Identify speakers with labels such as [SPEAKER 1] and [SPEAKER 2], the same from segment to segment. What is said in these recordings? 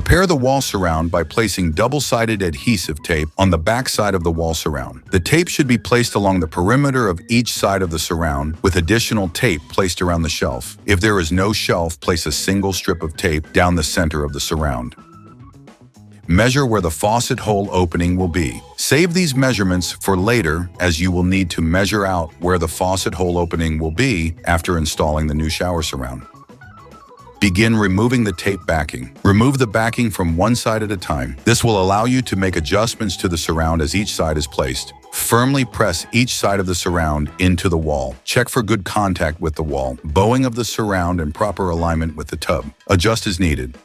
[SPEAKER 1] Prepare the wall surround by placing double-sided adhesive tape on the back side of the wall surround. The tape should be placed along the perimeter of each side of the surround, with additional tape placed around the shelf. If there is no shelf, place a single strip of tape down the center of the surround. Measure where the faucet hole opening will be. Save these measurements for later, as you will need to measure out where the faucet hole opening will be after installing the new shower surround. Begin removing the tape backing. Remove the backing from one side at a time. This will allow you to make adjustments to the surround as each side is placed. Firmly press each side of the surround into the wall. Check for good contact with the wall, bowing of the surround, and proper alignment with the tub. Adjust as needed.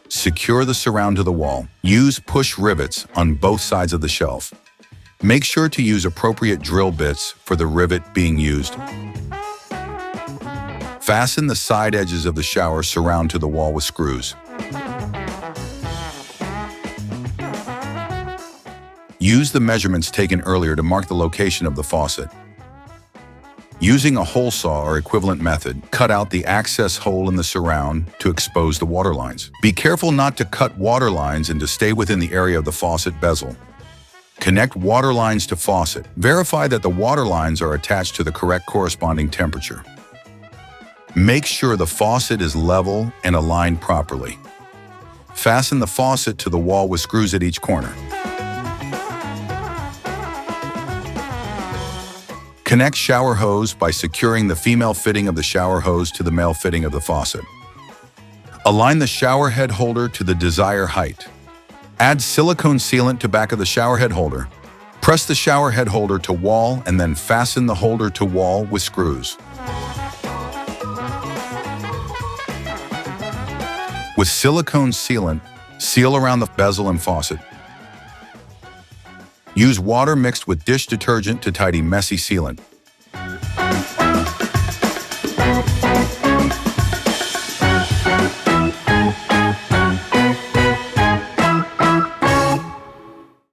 [SPEAKER 1] Secure the surround to the wall. Use push rivets on both sides of the shelf. Make sure to use appropriate drill bits for the rivet being used. Fasten the side edges of the shower surround to the wall with screws. Use the measurements taken earlier to mark the location of the faucet. Using a hole saw or equivalent method, cut out the access hole in the surround to expose the water lines. Be careful not to cut water lines and to stay within the area of the faucet bezel. Connect water lines to faucet. Verify that the water lines are attached to the correct corresponding temperature. Make sure the faucet is level and aligned properly. Fasten the faucet to the wall with screws at each corner. Connect shower hose by securing the female fitting of the shower hose to the male fitting of the faucet. Align the shower head holder to the desired height. Add silicone sealant to back of the shower head holder. Press the shower head holder to wall and then fasten the holder to wall with screws. With silicone sealant, seal around the bezel and faucet. Use water mixed with dish detergent to tidy messy sealant.